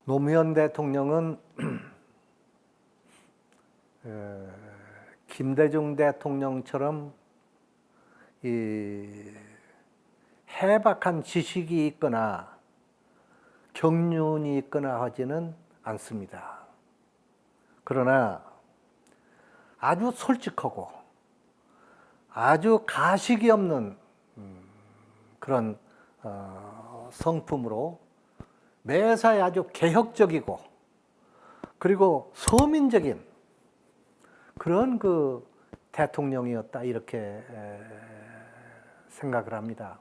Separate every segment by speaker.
Speaker 1: 노무현 대통령은 김대중 대통령처럼 이 해박한 지식이 있거나 경륜이 있거나 하지는 않습니다. 그러나 아주 솔직하고 아주 가식이 없는 그런 성품으로 매사에 아주 개혁적이고 그리고 서민적인 그런 그 대통령이었다 이렇게 생각을 합니다.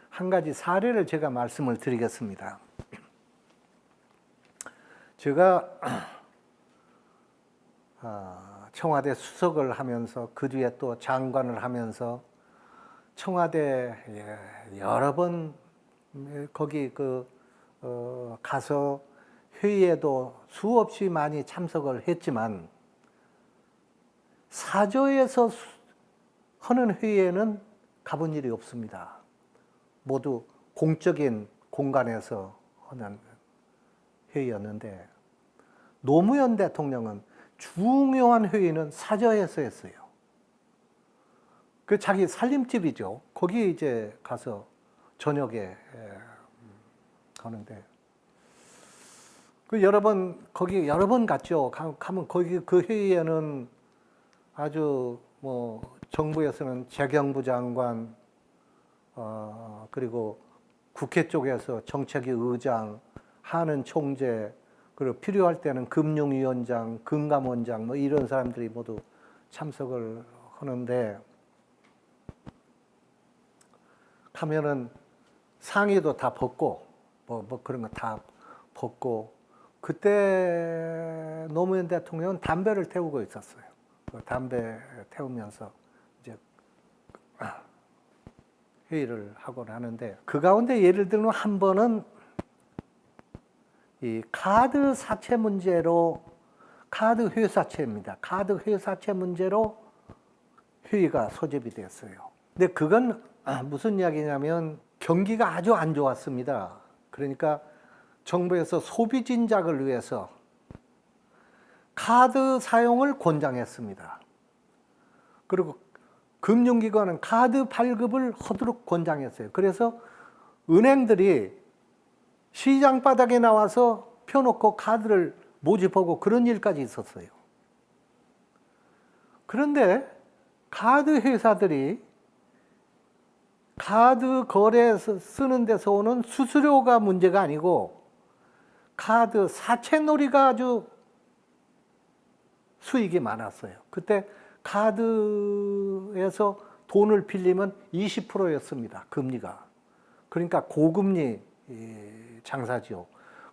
Speaker 1: 한 가지 사례를 제가 말씀을 드리겠습니다. 제가 청와대 수석을 하면서 그 뒤에 또 장관을 하면서 청와대 여러 번 거기 가서 회의에도 수없이 많이 참석을 했지만 사저에서 하는 회의에는 가본 일이 없습니다. 모두 공적인 공간에서 하는 회의였는데 노무현 대통령은 중요한 회의는 사저에서 했어요. 그 자기 살림집이죠. 거기 이제 가서 저녁에 가는데 거기 여러 번 갔죠. 가면 거기 그 회의에는 아주 정부에서는 재경부 장관 그리고 국회 쪽에서 정책위 의장, 하는 총재, 그리고 필요할 때는 금융위원장, 금감원장 이런 사람들이 모두 참석을 하는데 가면은 상의도 다 벗고 그런 거 다 벗고 그때 노무현 대통령은 담배를 태우고 있었어요. 담배 태우면서 이제 회의를 하곤 하는데 그 가운데 예를 들면 한 번은 이 카드 사채 문제로 카드 회사채입니다. 카드 회사채 문제로 회의가 소집이 됐어요. 근데 그건 무슨 이야기냐면 경기가 아주 안 좋았습니다. 그러니까 정부에서 소비 진작을 위해서 카드 사용을 권장했습니다. 그리고 금융기관은 카드 발급을 하도록 권장했어요. 그래서 은행들이 시장 바닥에 나와서 펴놓고 카드를 모집하고 그런 일까지 있었어요. 그런데 카드 회사들이 카드 거래에서 쓰는 데서 오는 수수료가 문제가 아니고 카드 사채놀이가 아주 수익이 많았어요. 그때 카드에서 돈을 빌리면 20%였습니다. 금리가. 그러니까 고금리 장사지요.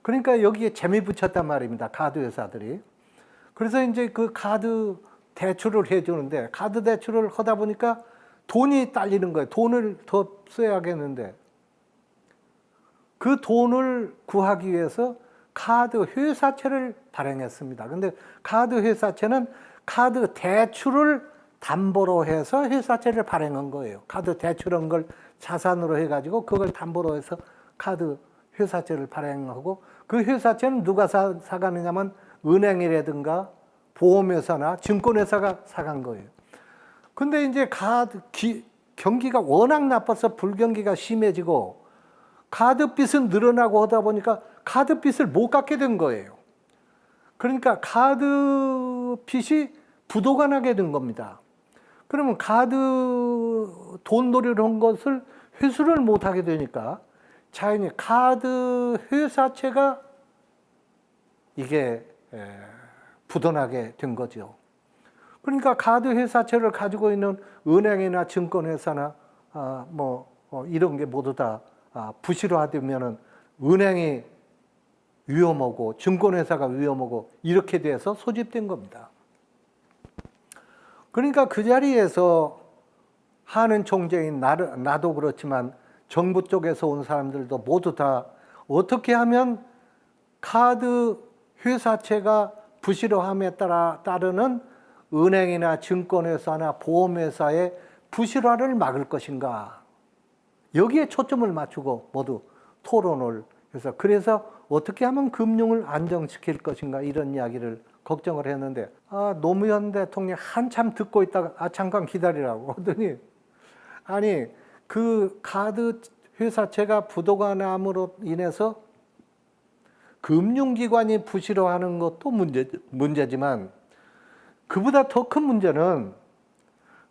Speaker 1: 그러니까 여기에 재미 붙였단 말입니다. 카드 회사들이. 그래서 이제 그 카드 대출을 해주는데 카드 대출을 하다 보니까 돈이 딸리는 거예요. 돈을 더 써야겠는데 그 돈을 구하기 위해서 카드 회사채를 발행했습니다. 근데 카드 회사채는 카드 대출을 담보로 해서 회사채를 발행한 거예요. 카드 대출한 걸 자산으로 해가지고 그걸 담보로 해서 카드 회사채를 발행하고 그 회사채는 누가 사가느냐면 은행이라든가 보험회사나 증권회사가 사간 거예요. 근데 이제 경기가 워낙 나빠서 불경기가 심해지고 카드빚은 늘어나고 하다 보니까 카드빚을 못 갚게 된 거예요. 그러니까 카드빚이 부도가 나게 된 겁니다. 그러면 돈놀이를 한 것을 회수를 못 하게 되니까 자연히 카드 회사채가 이게 부도나게 된 거죠. 그러니까 카드 회사채를 가지고 있는 은행이나 증권회사나 이런 게 모두 다 부실화되면은 은행이 위험하고 증권회사가 위험하고 이렇게 돼서 소집된 겁니다. 그러니까 그 자리에서 하는 총재인 나도 그렇지만 정부 쪽에서 온 사람들도 모두 다 어떻게 하면 카드 회사채가 부실화함에 따르는 은행이나 증권회사나 보험회사의 부실화를 막을 것인가, 여기에 초점을 맞추고 모두 토론을 그래서 어떻게 하면 금융을 안정시킬 것인가 이런 이야기를 걱정을 했는데 노무현 대통령이 한참 듣고 있다가 잠깐 기다리라고 하더니 아니 그 카드 회사채가 부도가 남으로 인해서 금융기관이 부실화하는 것도 문제지만 그보다 더 큰 문제는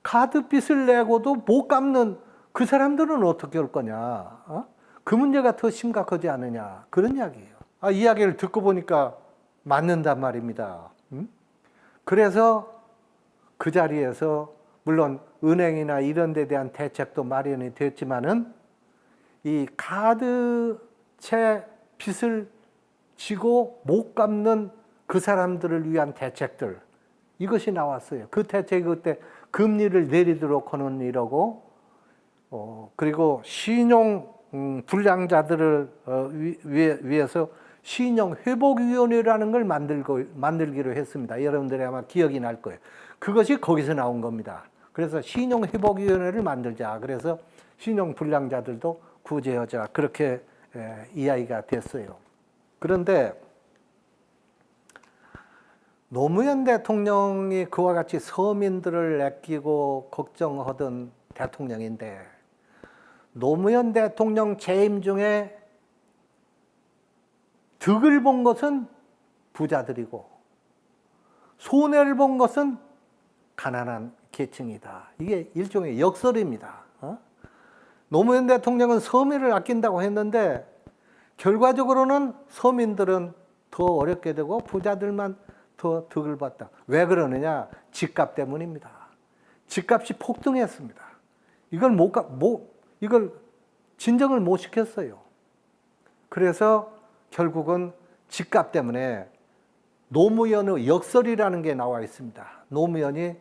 Speaker 1: 카드 빚을 내고도 못 갚는 그 사람들은 어떻게 할 거냐. 그 문제가 더 심각하지 않느냐. 그런 이야기예요. 이 이야기를 듣고 보니까 맞는단 말입니다. 그래서 그 자리에서 물론 은행이나 이런 데 대한 대책도 마련이 됐지만은 이 카드채 빚을 지고 못 갚는 그 사람들을 위한 대책들 이것이 나왔어요. 그 대책이 그때 금리를 내리도록 하는 이러고 그리고 신용 불량자들을 위해서 신용회복위원회라는 걸 만들기로 했습니다. 여러분들이 아마 기억이 날 거예요. 그것이 거기서 나온 겁니다. 그래서 신용회복위원회를 만들자. 그래서 신용불량자들도 구제하자. 그렇게 이야기가 됐어요. 그런데 노무현 대통령이 그와 같이 서민들을 아끼고 걱정하던 대통령인데 노무현 대통령 재임 중에 득을 본 것은 부자들이고 손해를 본 것은 가난한 계층이다. 이게 일종의 역설입니다. 노무현 대통령은 서민을 아낀다고 했는데 결과적으로는 서민들은 더 어렵게 되고 부자들만 더 득을 봤다. 왜 그러느냐? 집값 때문입니다. 집값이 폭등했습니다. 이걸 진정을 못 시켰어요. 그래서 결국은 집값 때문에 노무현의 역설이라는 게 나와 있습니다. 노무현이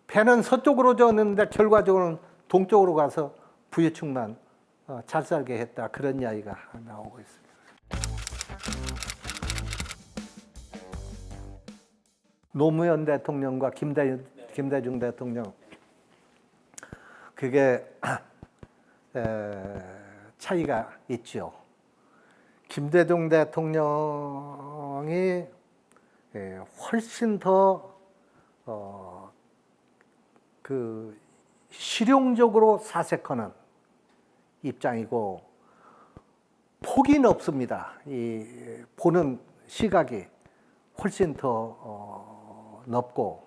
Speaker 1: 배는 서쪽으로 졌는데 결과적으로는 동쪽으로 가서 부유층만 잘 살게 했다. 그런 이야기가 나오고 있습니다. 노무현 대통령과 김대중 대통령 그게 차이가 있죠. 김대중 대통령이 훨씬 더 실용적으로 사색하는 입장이고 폭이 넓습니다. 이 보는 시각이 훨씬 더 넓고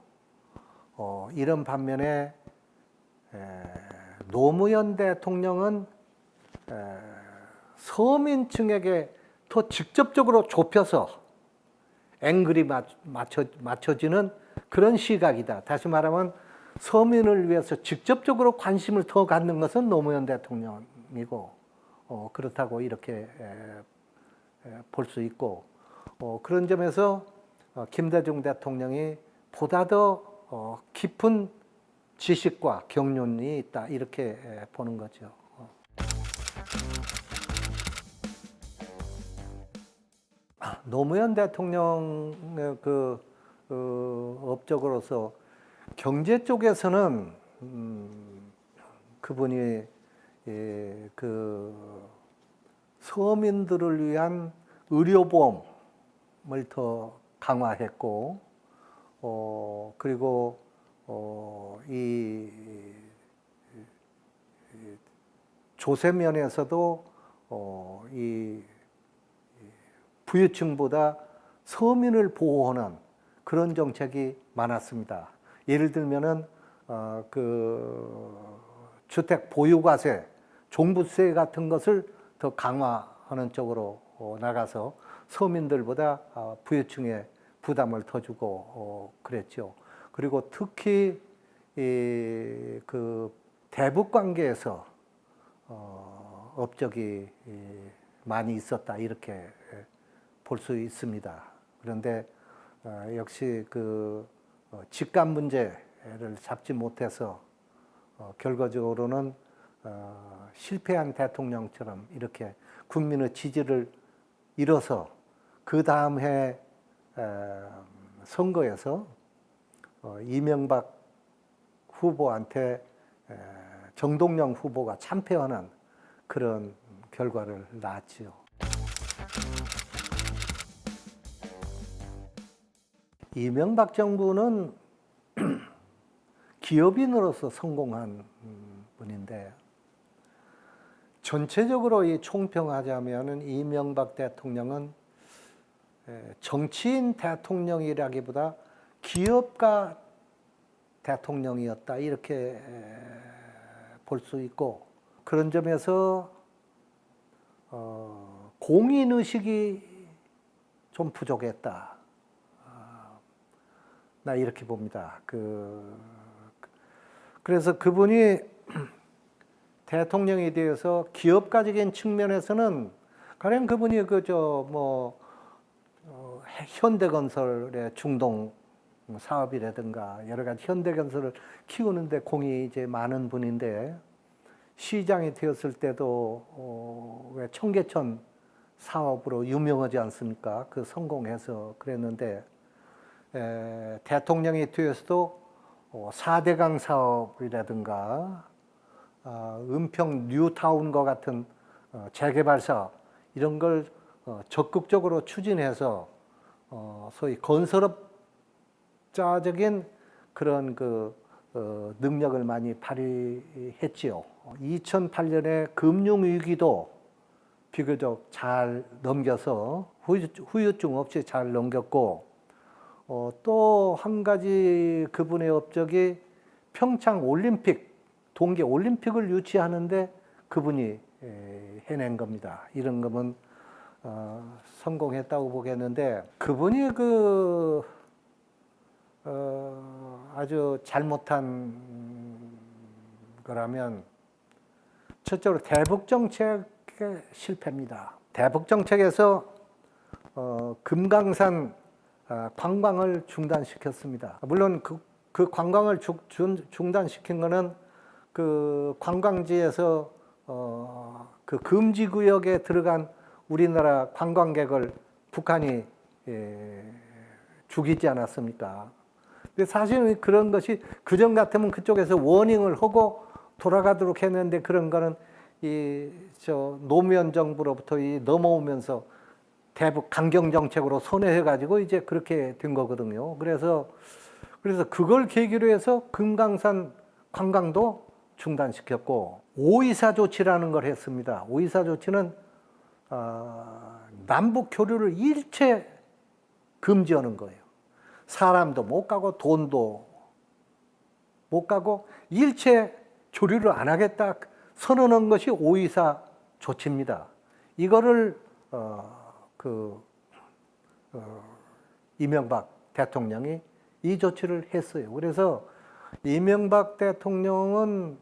Speaker 1: 이런 반면에 노무현 대통령은 서민층에게 더 직접적으로 좁혀서 앵글이 맞춰지는 그런 시각이다. 다시 말하면 서민을 위해서 직접적으로 관심을 더 갖는 것은 노무현 대통령이고 그렇다고 이렇게 볼 수 있고 그런 점에서 김대중 대통령이 보다 더 깊은 지식과 경륜이 있다 이렇게 보는 거죠. 노무현 대통령의 업적으로서 경제 쪽에서는 그분이 서민들을 위한 의료보험을 더 강화했고 그리고 이 조세면에서도 이 부유층보다 서민을 보호하는 그런 정책이 많았습니다. 예를 들면은 주택 보유과세, 종부세 같은 것을 더 강화하는 쪽으로 나가서 서민들보다 부유층에 부담을 더 주고 그랬죠. 그리고 특히 대북 관계에서 업적이 많이 있었다 이렇게 볼 수 있습니다. 그런데 역시 집값 문제를 잡지 못해서 결과적으로는 실패한 대통령처럼 이렇게 국민의 지지를 잃어서 그 다음 해 선거에서 이명박 후보한테 정동영 후보가 참패하는 그런 결과를 낳았지요. 이명박 정부는 기업인으로서 성공한 분인데, 전체적으로 이 총평하자면은 이명박 대통령은 정치인 대통령이라기보다 기업가 대통령이었다, 이렇게 볼 수 있고, 그런 점에서 공인의식이 좀 부족했다, 나 이렇게 봅니다. 그래서 그분이 대통령에 대해서 기업가적인 측면에서는 가령 그분이 현대건설의 중동 사업이라든가 여러 가지 현대건설을 키우는데 공이 이제 많은 분인데, 시장이 되었을 때도 왜 청계천 사업으로 유명하지 않습니까? 그 성공해서 그랬는데, 대통령이 되어서도 4대강 사업이라든가 은평 뉴타운과 같은 재개발 사업, 이런 걸 적극적으로 추진해서 소위 건설업자적인 그런 능력을 많이 발휘했지요. 2008년에 금융위기도 비교적 잘 넘겨서 후유증 없이 잘 넘겼고, 또 한 가지 그분의 업적이 평창 올림픽, 동계 올림픽을 유치하는데 그분이 해낸 겁니다. 이런 거면 성공했다고 보겠는데, 그분이 아주 잘못한 거라면 첫째로 대북 정책의 실패입니다. 대북 정책에서 금강산 관광을 중단시켰습니다. 물론 그 관광을 중단시킨 거는 그 관광지에서 그 금지 구역에 들어간 우리나라 관광객을 북한이 죽이지 않았습니까? 근데 사실은 그런 것이 그전 같으면 그쪽에서 워닝을 하고 돌아가도록 했는데, 그런 거는 노무현 정부로부터 넘어오면서 대북 강경 정책으로 선회해가지고 이제 그렇게 된 거거든요. 그래서 그걸 계기로 해서 금강산 관광도 중단시켰고, 524 조치라는 걸 했습니다. 524 조치는 남북 교류를 일체 금지하는 거예요. 사람도 못 가고 돈도 못 가고 일체 교류를 안 하겠다 선언한 것이 524 조치입니다. 이거를 이명박 대통령이 이 조치를 했어요. 그래서 이명박 대통령은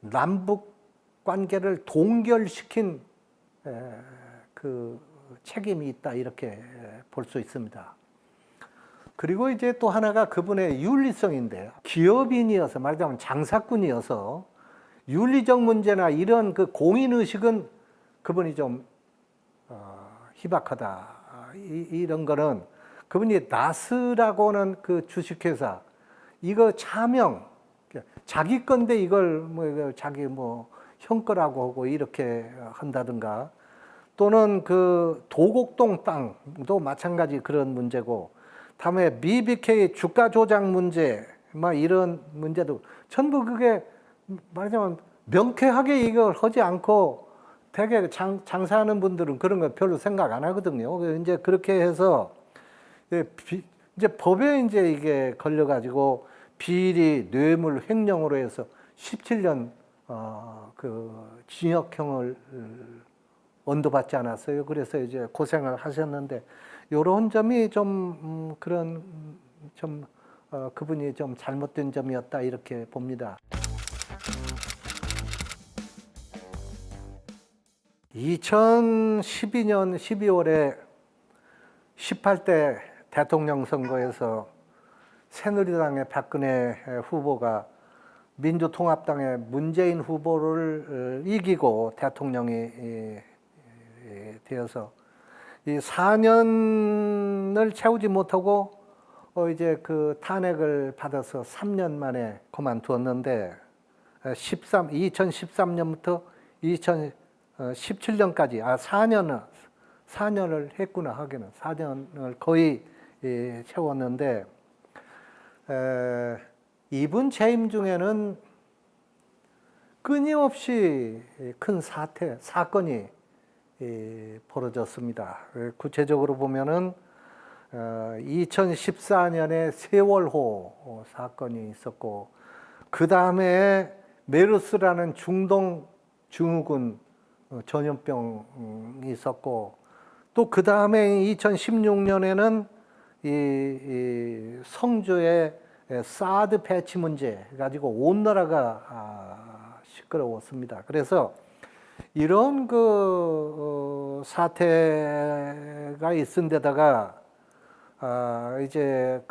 Speaker 1: 남북 관계를 동결시킨 그 책임이 있다, 이렇게 볼 수 있습니다. 그리고 이제 또 하나가 그분의 윤리성인데요. 기업인이어서, 말하자면 장사꾼이어서 윤리적 문제나 이런 그 공인의식은 그분이 좀 희박하다. 이런 거는 그분이 나스라고는 그 주식회사, 이거 차명, 자기 건데 이걸 자기 형 거라고 하고 이렇게 한다든가, 또는 그 도곡동 땅도 마찬가지 그런 문제고, 다음에 BBK 주가 조작 문제, 이런 문제도 전부 그게 말하자면 명쾌하게 이걸 하지 않고, 되게 장사하는 분들은 그런 거 별로 생각 안 하거든요. 이제 그렇게 해서 이제 법에 이제 이게 걸려가지고 비리 뇌물 횡령으로 해서 17년 그 징역형을 언도받지 않았어요. 그래서 이제 고생을 하셨는데, 요런 점이 좀 그분이 좀 잘못된 점이었다, 이렇게 봅니다. 2012년 12월에 18대 대통령 선거에서 새누리당의 박근혜 후보가 민주통합당의 문재인 후보를 이기고 대통령이 되어서 이 4년을 채우지 못하고 이제 그 탄핵을 받아서 3년 만에 그만두었는데, 2013년부터 17년까지 4년을 했구나 하기는 4년을 거의 채웠는데 이분 재임 중에는 끊임없이 큰 사건이 벌어졌습니다. 구체적으로 보면은 2014년에 세월호 사건이 있었고, 그 다음에 메르스라는 중동 증후군 전염병이 있었고, 또 그 다음에 2016년에는 이 성주의 사드 배치 문제 가지고 온 나라가 시끄러웠습니다. 그래서 이런 사태가 있은 데다가 이제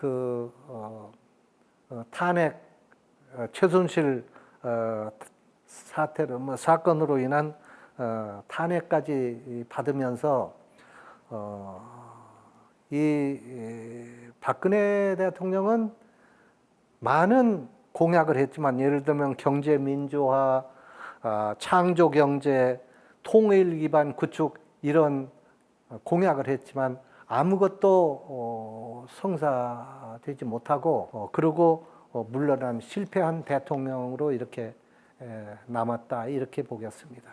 Speaker 1: 탄핵 최순실 사건으로 인한 탄핵까지 받으면서 이 박근혜 대통령은 많은 공약을 했지만, 예를 들면 경제 민주화, 창조 경제, 통일 기반 구축, 이런 공약을 했지만 아무것도 성사되지 못하고 그리고 물러난 실패한 대통령으로 이렇게 남았다, 이렇게 보겠습니다.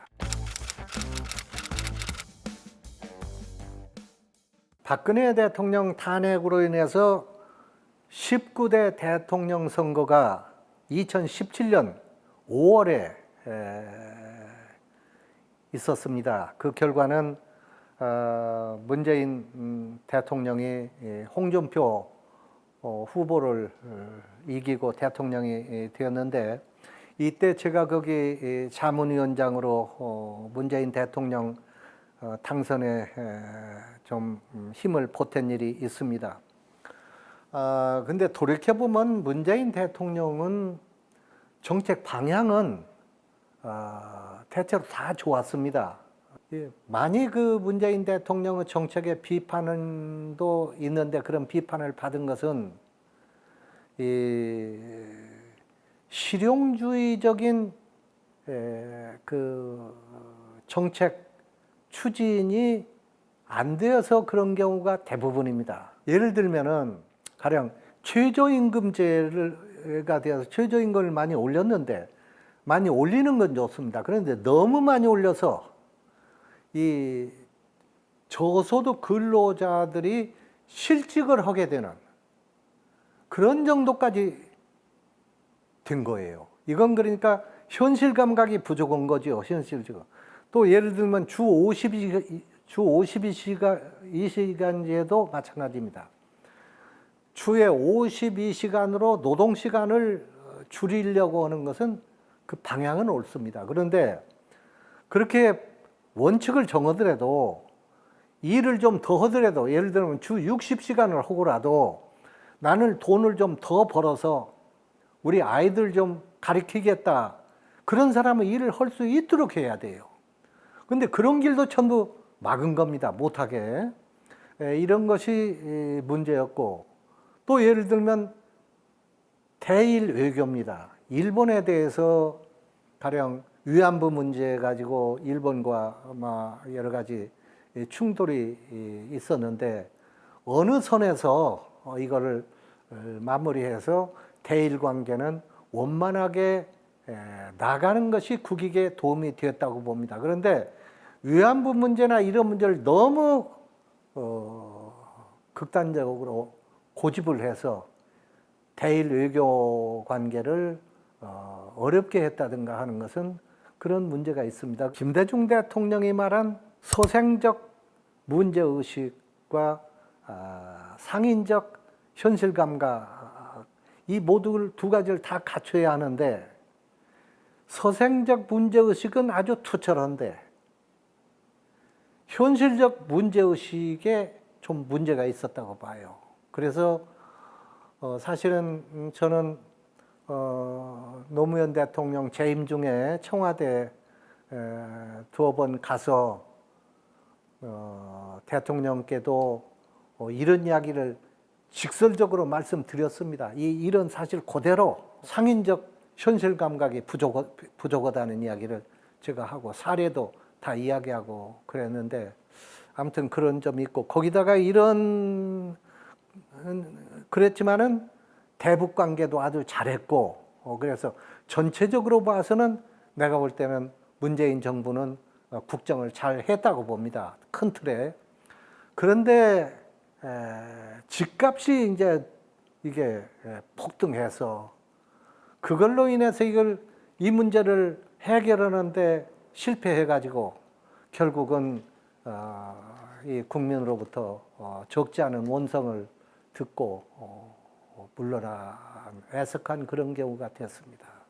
Speaker 1: 박근혜 대통령 탄핵으로 인해서 19대 대통령 선거가 2017년 5월에 있었습니다. 그 결과는 문재인 대통령이 홍준표 후보를 이기고 대통령이 되었는데, 이때 제가 거기 자문위원장으로 문재인 대통령 당선에 좀 힘을 보탠 일이 있습니다. 근데 돌이켜보면 문재인 대통령은 정책 방향은 대체로 다 좋았습니다. 많이 문재인 대통령의 정책에 비판도 있는데, 그런 비판을 받은 것은 이 실용주의적인 정책 추진이 안 되어서 그런 경우가 대부분입니다. 예를 들면은 가령 최저임금제가 되어서 최저임금을 많이 올렸는데, 많이 올리는 건 좋습니다. 그런데 너무 많이 올려서 이 저소득 근로자들이 실직을 하게 되는 그런 정도까지 된 거예요. 이건 그러니까 현실 감각이 부족한 거죠. 현실적으로. 또 예를 들면 주 52시간제도 마찬가지입니다. 주에 52시간으로 노동시간을 줄이려고 하는 것은 그 방향은 옳습니다. 그런데 그렇게 원칙을 정하더라도, 일을 좀 더 하더라도, 예를 들면 주 60시간을 하고라도 나는 돈을 좀 더 벌어서 우리 아이들 좀 가르치겠다, 그런 사람은 일을 할 수 있도록 해야 돼요. 근데 그런 길도 전부 막은 겁니다. 못하게. 이런 것이 문제였고, 또 예를 들면 대일 외교입니다. 일본에 대해서 가령 위안부 문제 가지고 일본과 여러 가지 충돌이 있었는데, 어느 선에서 이거를 마무리해서 대일 관계는 원만하게 나가는 것이 국익에 도움이 되었다고 봅니다. 그런데 위안부 문제나 이런 문제를 너무 극단적으로 고집을 해서 대일 외교 관계를 어렵게 했다든가 하는 것은 그런 문제가 있습니다. 김대중 대통령이 말한 소생적 문제의식과 상인적 현실감각, 이 모두 두 가지를 다 갖춰야 하는데, 소생적 문제의식은 아주 투철한데 현실적 문제의식에 좀 문제가 있었다고 봐요. 그래서 사실은 저는 노무현 대통령 재임 중에 청와대 두어 번 가서 대통령께도 이런 이야기를 직설적으로 말씀드렸습니다. 이런 사실 그대로 상인적 현실 감각이 부족하다는 이야기를 제가 하고 사례도 다 이야기하고 그랬는데 아무튼 그런 점이 있고 거기다가 이런 그랬지만은 대북 관계도 아주 잘했고 그래서 전체적으로 봐서는 내가 볼 때는 문재인 정부는 국정을 잘 했다고 봅니다. 큰 틀에. 그런데 집값이 이제 이게 폭등해서 그걸로 인해서 이 문제를 해결하는데 실패해가지고 결국은 이 국민으로부터 적지 않은 원성을 듣고 물러나 애석한 그런 경우가 됐습니다.